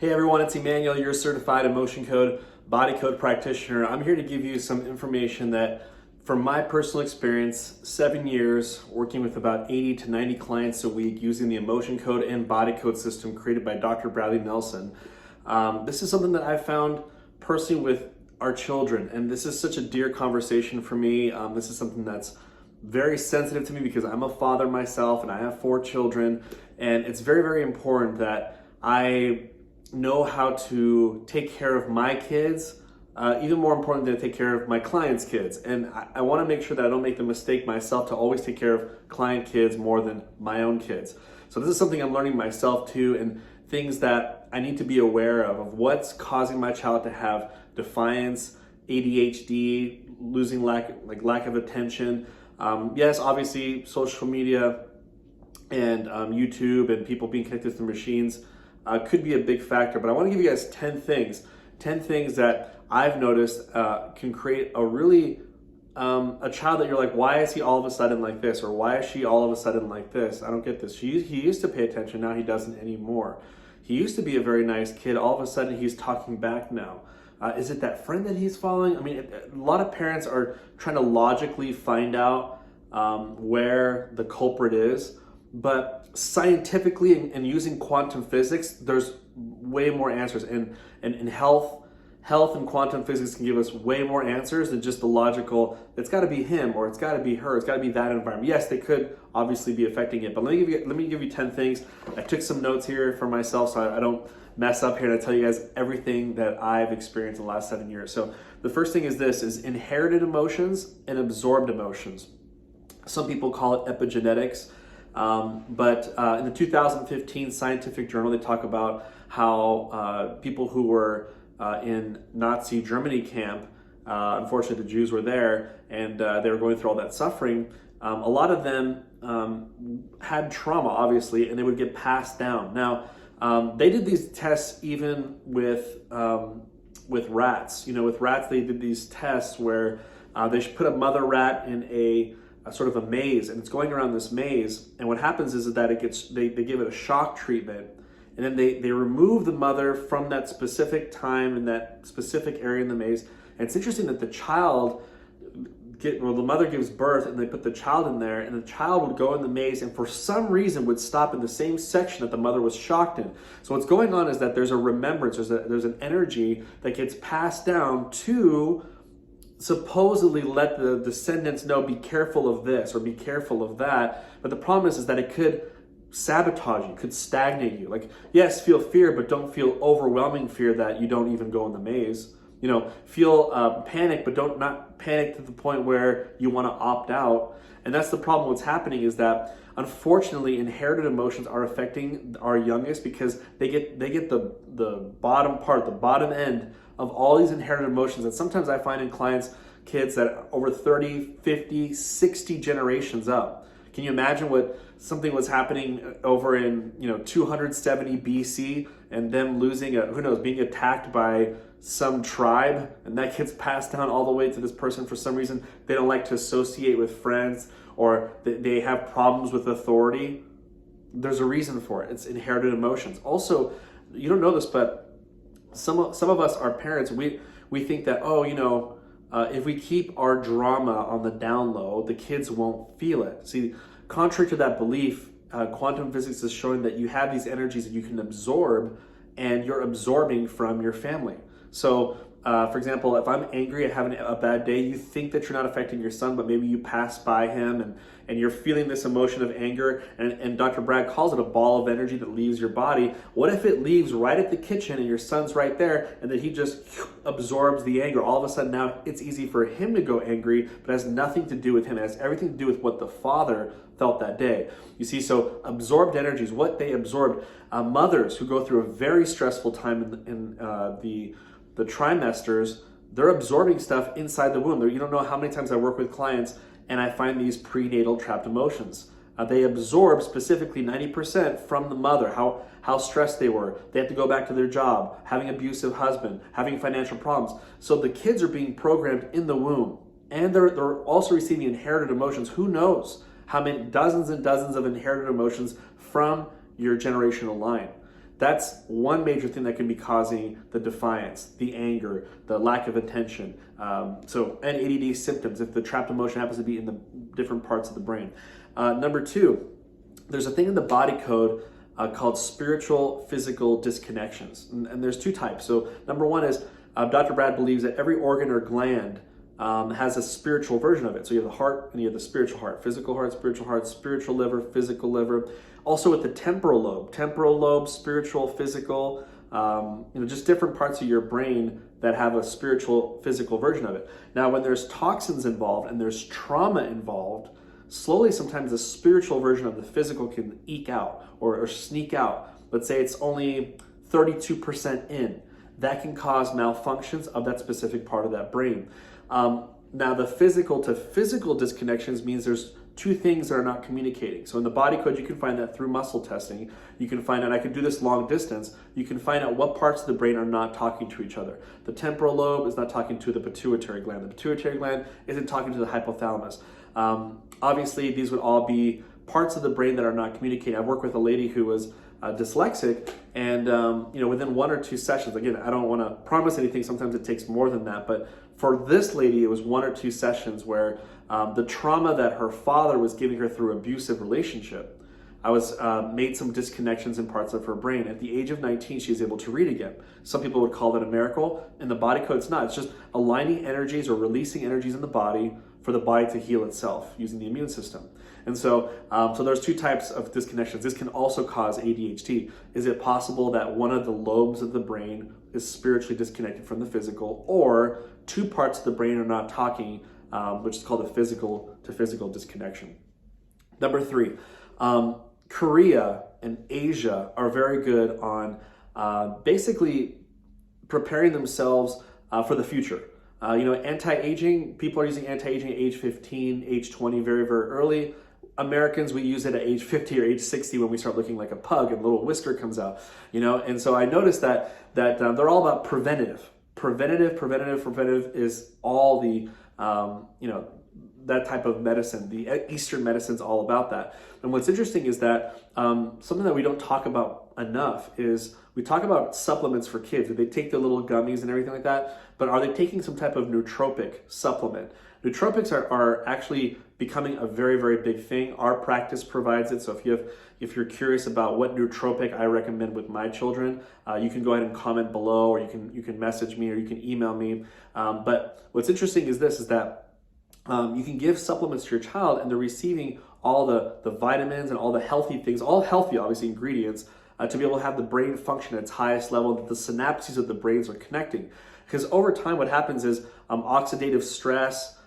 Hey everyone, it's Emmanuel, your certified emotion code, body code practitioner. I'm here to give you some information that from my personal experience, 7 years working with about 80 to 90 clients a week using the emotion code and body code system created by Dr. Bradley Nelson. This is something that I found personally with our children, and this is such a dear conversation for me. This is something that's very sensitive to me because I'm a father myself and I have 4 children, and it's very, very important that I know how to take care of my kids, even more important than take care of my clients' kids. And I want to make sure that I don't make the mistake myself to always take care of client kids more than my own kids. So this is something I'm learning myself too, and things that I need to be aware of what's causing my child to have defiance, ADHD, losing lack of attention. Yes, obviously social media and YouTube and people being connected to machines could be a big factor, but I want to give you guys 10 things that I've noticed can create a really, a child that you're like, why is he all of a sudden like this? Or why is she all of a sudden like this? I don't get this. He used to pay attention, now he doesn't anymore. He used to be a very nice kid, all of a sudden he's talking back now. Is it that friend that he's following? I mean, a lot of parents are trying to logically find out where the culprit is, but scientifically and using quantum physics, there's way more answers. And health and quantum physics can give us way more answers than just the logical, it's got to be him or it's got to be her, it's got to be that environment. Yes, they could obviously be affecting it, but let me give you 10 things. I took some notes here for myself so I don't mess up here, and I tell you guys everything that I've experienced in the last 7 years. So the first thing is this, is inherited emotions and absorbed emotions. Some people call it epigenetics. But in the 2015 scientific journal, they talk about how people who were in Nazi Germany camp, unfortunately the Jews were there, and they were going through all that suffering. A lot of them had trauma, obviously, and they would get passed down. Now, they did these tests even with rats. You know, with rats, they did these tests where they should put a mother rat in a sort of a maze, and it's going around this maze, and what happens is that they give it a shock treatment, and then they remove the mother from that specific time in that specific area in the maze. And it's interesting that the mother gives birth and they put the child in there, and the child would go in the maze and for some reason would stop in the same section that the mother was shocked in. So what's going on is that there's a remembrance, there's an energy that gets passed down to supposedly let the descendants know, be careful of this or be careful of that. But the problem is that it could sabotage you, could stagnate you. Like, yes, feel fear, but don't feel overwhelming fear that you don't even go in the maze. You know, feel panic, but don't not panic to the point where you want to opt out. And that's the problem. What's happening is that unfortunately inherited emotions are affecting our youngest because they get the bottom part, the bottom end of all these inherited emotions. And sometimes I find in clients, kids that over 30, 50, 60 generations up. Can you imagine what something was happening over in 270 BC and them losing being attacked by some tribe, and that gets passed down all the way to this person. For some reason they don't like to associate with friends, or they have problems with authority. There's a reason for it. It's inherited emotions. Also, you don't know this, but some of us are parents. We think that, if we keep our drama on the down low, the kids won't feel it. See, contrary to that belief, quantum physics is showing that you have these energies that you can absorb, and you're absorbing from your family. So, for example, if I'm angry and having a bad day, you think that you're not affecting your son, but maybe you pass by him and you're feeling this emotion of anger, and Dr. Brad calls it a ball of energy that leaves your body. What if it leaves right at the kitchen and your son's right there, and then he just absorbs the anger? All of a sudden now it's easy for him to go angry, but it has nothing to do with him. It has everything to do with what the father felt that day. You see, so absorbed energies, what they absorbed. Mothers who go through a very stressful time in the trimesters, they're absorbing stuff inside the womb. You don't know how many times I work with clients and I find these prenatal trapped emotions. They absorb specifically 90% from the mother, how stressed they were. They have to go back to their job, having an abusive husband, having financial problems. So the kids are being programmed in the womb, and they're also receiving inherited emotions. Who knows how many dozens and dozens of inherited emotions from your generational line. That's one major thing that can be causing the defiance, the anger, the lack of attention. And ADD symptoms, if the trapped emotion happens to be in the different parts of the brain. Number two, there's a thing in the body code called spiritual physical disconnections. And there's two types. So number one is Dr. Brad believes that every organ or gland has a spiritual version of it. So you have the heart and you have the spiritual heart, spiritual liver, physical liver. Also with the temporal lobe, spiritual, physical, just different parts of your brain that have a spiritual, physical version of it. Now, when there's toxins involved and there's trauma involved, slowly sometimes the spiritual version of the physical can eke out or sneak out. Let's say it's only 32% in. That can cause malfunctions of that specific part of that brain. Now, the physical to physical disconnections means there's two things that are not communicating. So in the body code, you can find that through muscle testing. You can find out, I can do this long distance, you can find out what parts of the brain are not talking to each other. The temporal lobe is not talking to the pituitary gland. The pituitary gland isn't talking to the hypothalamus. Obviously, these would all be parts of the brain that are not communicating. I've worked with a lady who was dyslexic, and within 1 or 2 sessions, again, I don't want to promise anything, sometimes it takes more than that, but for this lady, it was 1 or 2 sessions where the trauma that her father was giving her through abusive relationship, I was made some disconnections in parts of her brain. At the age of 19, she was able to read again. Some people would call that a miracle. In the body code, it's not. It's just aligning energies or releasing energies in the body for the body to heal itself using the immune system. And so there's two types of disconnections. This can also cause ADHD. Is it possible that one of the lobes of the brain is spiritually disconnected from the physical, or two parts of the brain are not talking, which is called a physical to physical disconnection? Number three, Korea and Asia are very good on basically preparing themselves for the future. Anti-aging, people are using anti-aging at age 15, age 20, very, very early. Americans, we use it at age 50 or age 60 when we start looking like a pug and a little whisker comes out, And so I noticed that they're all about preventative. Preventative is all the, that type of medicine. The Eastern medicine's all about that. And what's interesting is that something that we don't talk about enough is we talk about supplements for kids. They take their little gummies and everything like that, but are they taking some type of nootropic supplement? Nootropics are actually becoming a very, very big thing. Our practice provides it. So if you're curious about what nootropic I recommend with my children, you can go ahead and comment below, or you can message me, or you can email me. But what's interesting is that you can give supplements to your child, and they're receiving all the vitamins and all the healthy things, all healthy, obviously, ingredients, to be able to have the brain function at its highest level, that the synapses of the brains are connecting. Because over time, what happens is oxidative stress,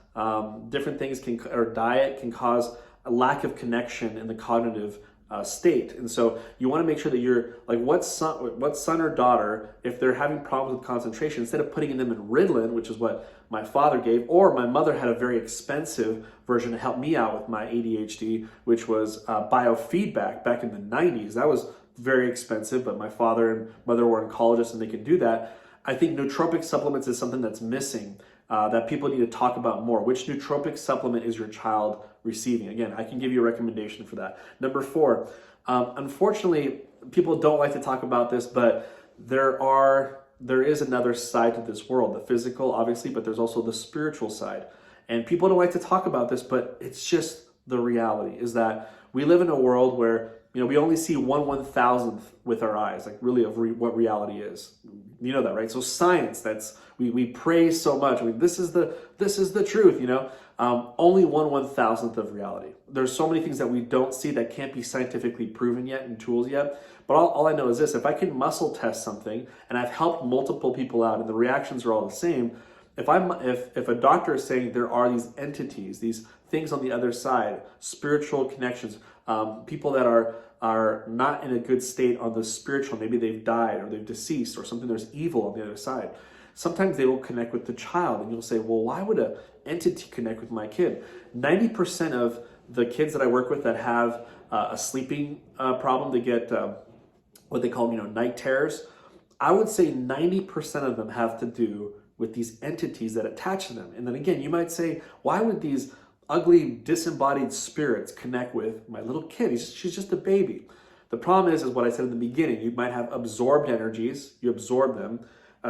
different things or diet can cause a lack of connection in the cognitive state. And so you want to make sure that you're like, what son or daughter, if they're having problems with concentration, instead of putting them in Ritalin, which is what my father gave, or my mother had a very expensive version to help me out with my ADHD, which was biofeedback back in the 90s. That was very expensive, but my father and mother were oncologists and they could do that. I think nootropic supplements is something that's missing, that people need to talk about more. Which nootropic supplement is your child receiving? Again, I can give you a recommendation for that. Number four, unfortunately, people don't like to talk about this, but there is another side to this world, the physical, obviously, but there's also the spiritual side. And people don't like to talk about this, but it's just the reality, is that we live in a world where we only see 1/1000th with our eyes, like really of what reality is. You know that, right? So science, we praise so much. I mean, this is the truth, only 1/1000th of reality. There's so many things that we don't see that can't be scientifically proven yet and tools yet. But all I know is this: if I can muscle test something and I've helped multiple people out and the reactions are all the same, if a doctor is saying there are these entities, these things on the other side, spiritual connections, people that are not in a good state on the spiritual, maybe they've died or they've deceased or something, there's evil on the other side. Sometimes they will connect with the child, and you'll say, well, why would an entity connect with my kid? 90% of the kids that I work with that have a sleeping problem, they get what they call night terrors. I would say 90% of them have to do with these entities that attach to them. And then again, you might say, why would these ugly disembodied spirits connect with my little kid? She's just a baby. The problem is what I said in the beginning. You might have absorbed energies. You absorb them.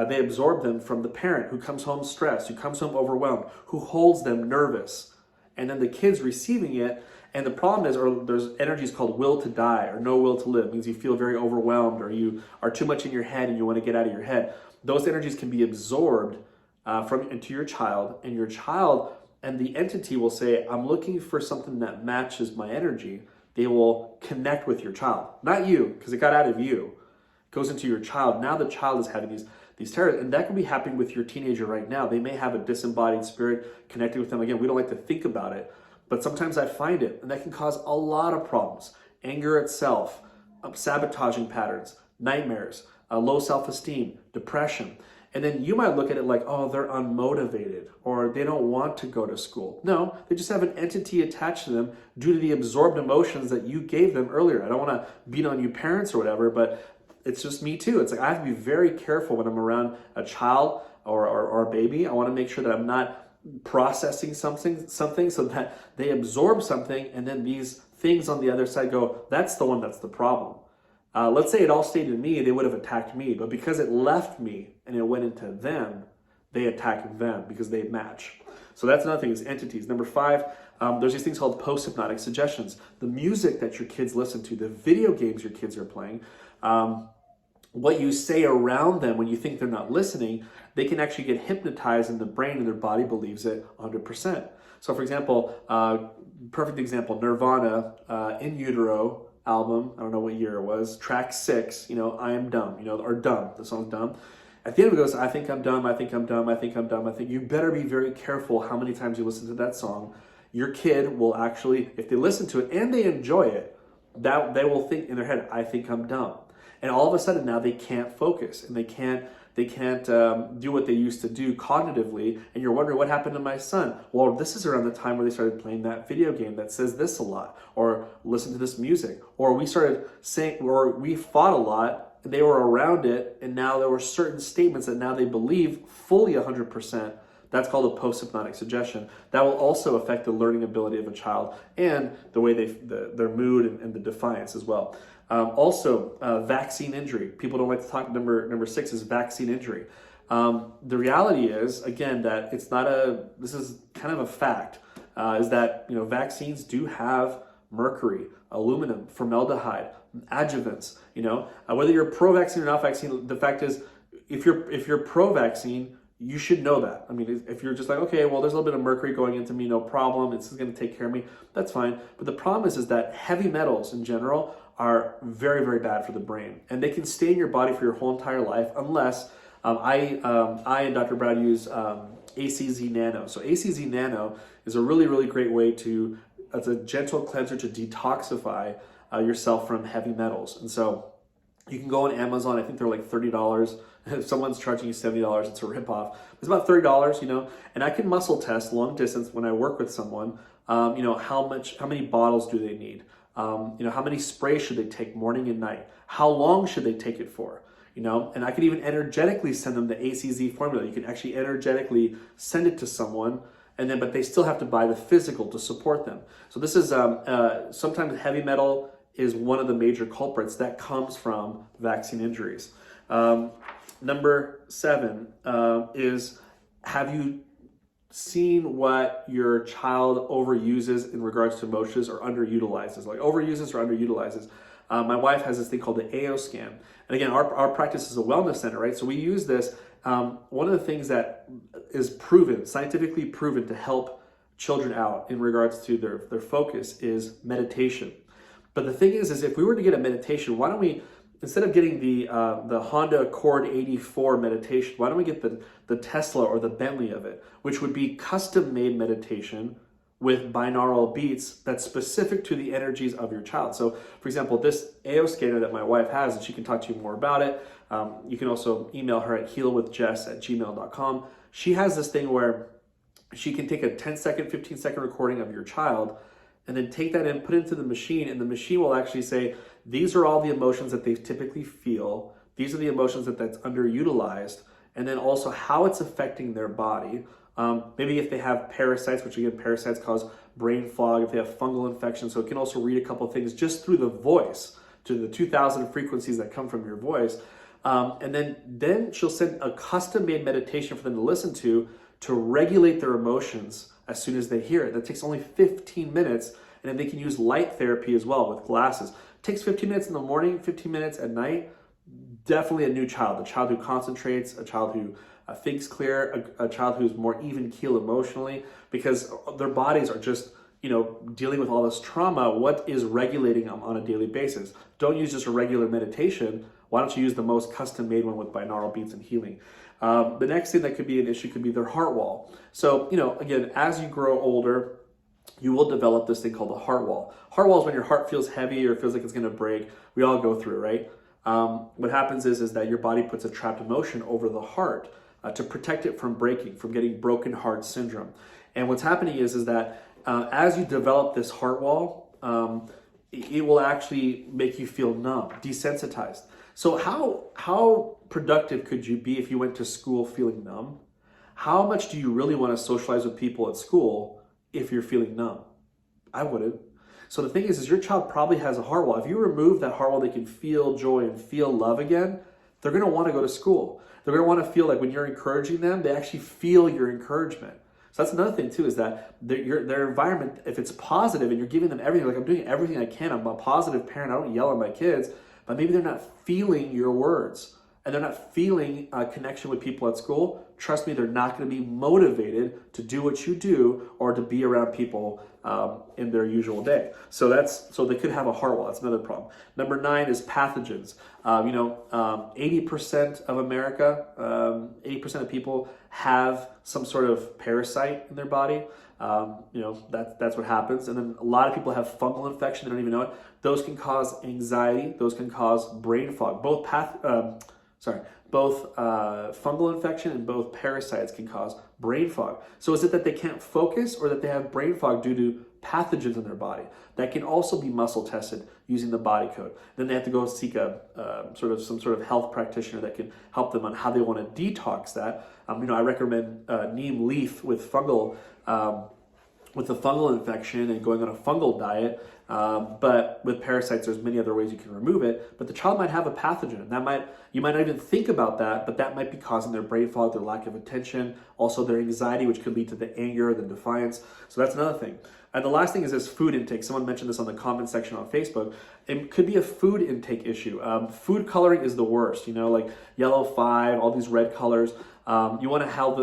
They absorb them from the parent who comes home stressed, who comes home overwhelmed, who holds them nervous. And then the kid's receiving it. And the problem is, or there's energies called will to die or no will to live. It means you feel very overwhelmed, or you are too much in your head and you want to get out of your head. Those energies can be absorbed into your child, and your child and the entity will say, I'm looking for something that matches my energy. They will connect with your child, not you, because it got out of you. It goes into your child. Now the child is having these terrors, and that can be happening with your teenager right now. They may have a disembodied spirit connecting with them. Again, we don't like to think about it, but sometimes I find it, and that can cause a lot of problems. Anger itself, sabotaging patterns, nightmares, low self-esteem, depression. And then you might look at it like, oh, they're unmotivated, or they don't want to go to school. No, they just have an entity attached to them due to the absorbed emotions that you gave them earlier. I don't want to beat on you parents or whatever, but it's just me too. It's like I have to be very careful when I'm around a child or a baby. I want to make sure that I'm not processing something so that they absorb something, and then these things on the other side go, that's the one that's the problem. Let's say it all stayed in me, they would have attacked me, but because it left me and it went into them, they attack them because they match. So that's another thing, is entities. Number 5, there's these things called post-hypnotic suggestions. The music that your kids listen to, the video games your kids are playing, what you say around them when you think they're not listening, they can actually get hypnotized in the brain, and their body believes it 100%. So for example, perfect example, Nirvana, In Utero album, I don't know what year it was, track 6, I am dumb, or dumb, the song's dumb. At the end of it goes, I think I'm dumb, I think I'm dumb, I think I'm dumb, I think. You better be very careful how many times you listen to that song. Your kid will actually, if they listen to it and they enjoy it, that they will think in their head, I think I'm dumb. And all of a sudden now they can't focus, and they can't do what they used to do cognitively, and you're wondering what happened to my son. Well, this is around the time where they started playing that video game that says this a lot, or listen to this music, or we started saying, or we fought a lot, and they were around it, and now there were certain statements that now they believe fully 100%. That's called a post-hypnotic suggestion. That will also affect the learning ability of a child and the way their mood and the defiance as well. Vaccine injury. People don't like to talk. Number 6 is vaccine injury. The reality is, again, that it's not this is kind of a fact, is that, vaccines do have mercury, aluminum, formaldehyde, adjuvants, whether you're pro-vaccine or not vaccine, the fact is, if you're pro-vaccine, you should know that. I mean, if you're just like, okay, well, there's a little bit of mercury going into me, no problem, it's going to take care of me, that's fine. But the problem is that heavy metals in general are very, very bad for the brain, and they can stay in your body for your whole entire life unless I and Dr. Brad use ACZ Nano. So ACZ Nano is a really, really great way it's a gentle cleanser to detoxify yourself from heavy metals. And so you can go on Amazon. I think they're like $30. If someone's charging you $70, it's a ripoff. It's about $30, and I can muscle test long distance when I work with someone. How many bottles do they need? How many sprays should they take morning and night? How long should they take it for? And I can even energetically send them the ACZ formula. You can actually energetically send it to someone, but they still have to buy the physical to support them. So this is sometimes heavy metal is one of the major culprits that comes from vaccine injuries. Number 7 is, have you seen what your child overuses in regards to emotions or underutilizes, like overuses or underutilizes? My wife has this thing called the AO scan. And again, our practice is a wellness center, right? So we use this. One of the things that is proven, scientifically proven, to help children out in regards to their focus is meditation. But the thing is if we were to get a meditation, why don't we, instead of getting the Honda Accord 84 meditation, why don't we get the Tesla or the Bentley of it, which would be custom-made meditation with binaural beats that's specific to the energies of your child. So, for example, this AO scanner that my wife has, and she can talk to you more about it. You can also email her at healwithjess@gmail.com. She has this thing where she can take a 10-second, 15-second recording of your child, and then take that and put it into the machine, and the machine will actually say, these are all the emotions that they typically feel, these are the emotions that's underutilized, and then also how it's affecting their body. Maybe if they have parasites, which again, parasites cause brain fog, if they have fungal infections, so it can also read a couple of things just through the voice to the 2,000 frequencies that come from your voice. And then she'll send a custom-made meditation for them to listen to regulate their emotions as soon as they hear it. That takes only 15 minutes, and then they can use light therapy as well with glasses. It takes 15 minutes in the morning, 15 minutes at night. Definitely a new child, a child who concentrates, a child who thinks clear, a child who's more even keel emotionally, because their bodies are just, dealing with all this trauma. What is regulating them on a daily basis? Don't use just a regular meditation. Why don't you use the most custom-made one with binaural beats and healing? The next thing that could be an issue could be their heart wall. So, again, as you grow older, you will develop this thing called the heart wall. Heart wall is when your heart feels heavy or feels like it's going to break. We all go through it, right? What happens is that your body puts a trapped emotion over the heart to protect it from breaking, from getting broken heart syndrome. And what's happening is that as you develop this heart wall, it will actually make you feel numb, desensitized. So how productive could you be if you went to school feeling numb? How much do you really want to socialize with people at school if you're feeling numb? I wouldn't. So the thing is your child probably has a heart wall. If you remove that heart wall, they can feel joy and feel love again. They're going to want to go to school. They're going to want to feel like when you're encouraging them, they actually feel your encouragement. So that's another thing too, is that their environment, if it's positive and you're giving them everything, like I'm doing everything I can, I'm a positive parent, I don't yell at my kids, but maybe they're not feeling your words and they're not feeling a connection with people at school, trust me, they're not going to be motivated to do what you do or to be around people in their usual day. So they could have a heart wall. That's another problem. Number 9 is pathogens. 80% of America, 80% of people have some sort of parasite in their body. That's what happens. And then a lot of people have fungal infection. They don't even know it. Those can cause anxiety. Those can cause brain fog. Both fungal infection and both parasites can cause brain fog. So is it that they can't focus or that they have brain fog due to pathogens in their body? That can also be muscle tested using the body code. Then they have to go seek some sort of health practitioner that can help them on how they want to detox that. I recommend neem leaf with fungal with the fungal infection and going on a fungal diet. But with parasites, there's many other ways you can remove it. But the child might have a pathogen. You might not even think about that, but that might be causing their brain fog, their lack of attention, also their anxiety, which could lead to the anger, the defiance. So that's another thing. And the last thing is this food intake. Someone mentioned this on the comment section on Facebook. It could be a food intake issue. Food coloring is the worst, like yellow 5, all these red colors. You want to have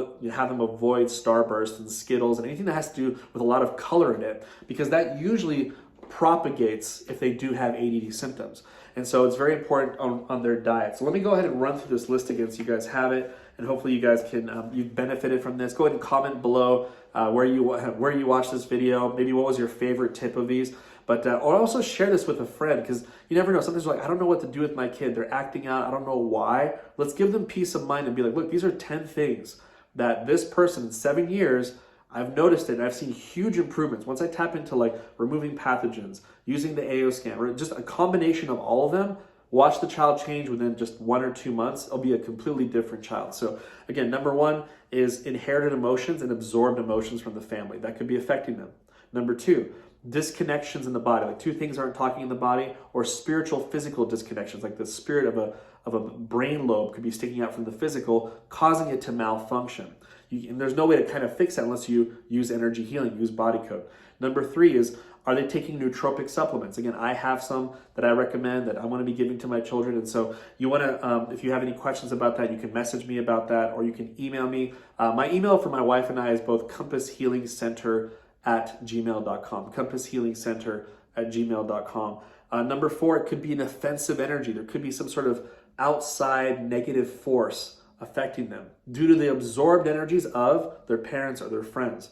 them avoid Starburst and Skittles and anything that has to do with a lot of color in it, because that usually propagates if they do have ADD symptoms. And so it's very important on their diet. So let me go ahead and run through this list again so you guys have it, and hopefully you guys can, you've benefited from this. Go ahead and comment below where you watched this video, maybe what was your favorite tip of these. But or also share this with a friend, because you never know. Sometimes you're like, I don't know what to do with my kid. They're acting out. I don't know why. Let's give them peace of mind and be like, look, these are 10 things that this person in 7 years, I've noticed it and I've seen huge improvements. Once I tap into like removing pathogens, using the AO scan, or just a combination of all of them, watch the child change within just 1 or 2 months. It'll be a completely different child. So again, number 1 is inherited emotions and absorbed emotions from the family. That could be affecting them. Number 2, disconnections in the body, like 2 things aren't talking in the body, or spiritual physical disconnections, like the spirit of a brain lobe could be sticking out from the physical, causing it to malfunction. And there's no way to kind of fix that unless you use energy healing, use body code. Number 3 is, are they taking nootropic supplements? Again, I have some that I recommend that I want to be giving to my children. And so you want to, if you have any questions about that, you can message me about that, or you can email me. My email for my wife and I is both compasshealingcenter@gmail.com, compasshealingcenter@gmail.com. Number 4, it could be an offensive energy. There could be some sort of outside negative force affecting them due to the absorbed energies of their parents or their friends.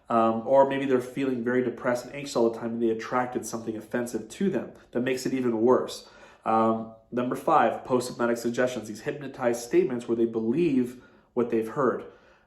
Or maybe they're feeling very depressed and anxious all the time and they attracted something offensive to them that makes it even worse. Number 5, post-hypnotic suggestions, these hypnotized statements where they believe what they've heard.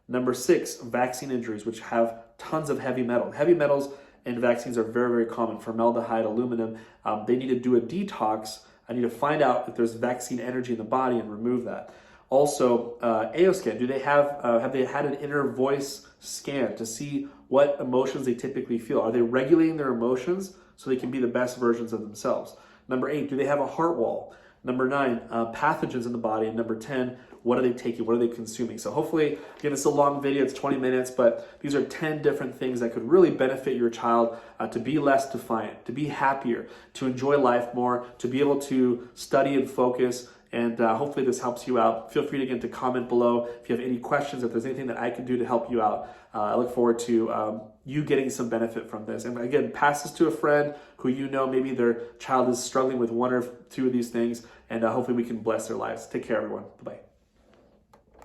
Number 6, vaccine injuries, which have tons of heavy metal. Heavy metals in vaccines are very, very common. Formaldehyde, aluminum. They need to do a detox. I need to find out if there's vaccine energy in the body and remove that. Also, AO scan. Do they have they had an inner voice scan to see what emotions they typically feel? Are they regulating their emotions so they can be the best versions of themselves? Number 8, do they have a heart wall? Number 9, pathogens in the body. And number 10, what are they taking? What are they consuming? So hopefully, again, it's a long video, it's 20 minutes, but these are 10 different things that could really benefit your child to be less defiant, to be happier, to enjoy life more, to be able to study and focus. And hopefully this helps you out. Feel free again to comment below if you have any questions, if there's anything that I can do to help you out. I look forward to you getting some benefit from this. And again, pass this to a friend who you know maybe their child is struggling with one or two of these things, and hopefully we can bless their lives. Take care, everyone. Bye-bye.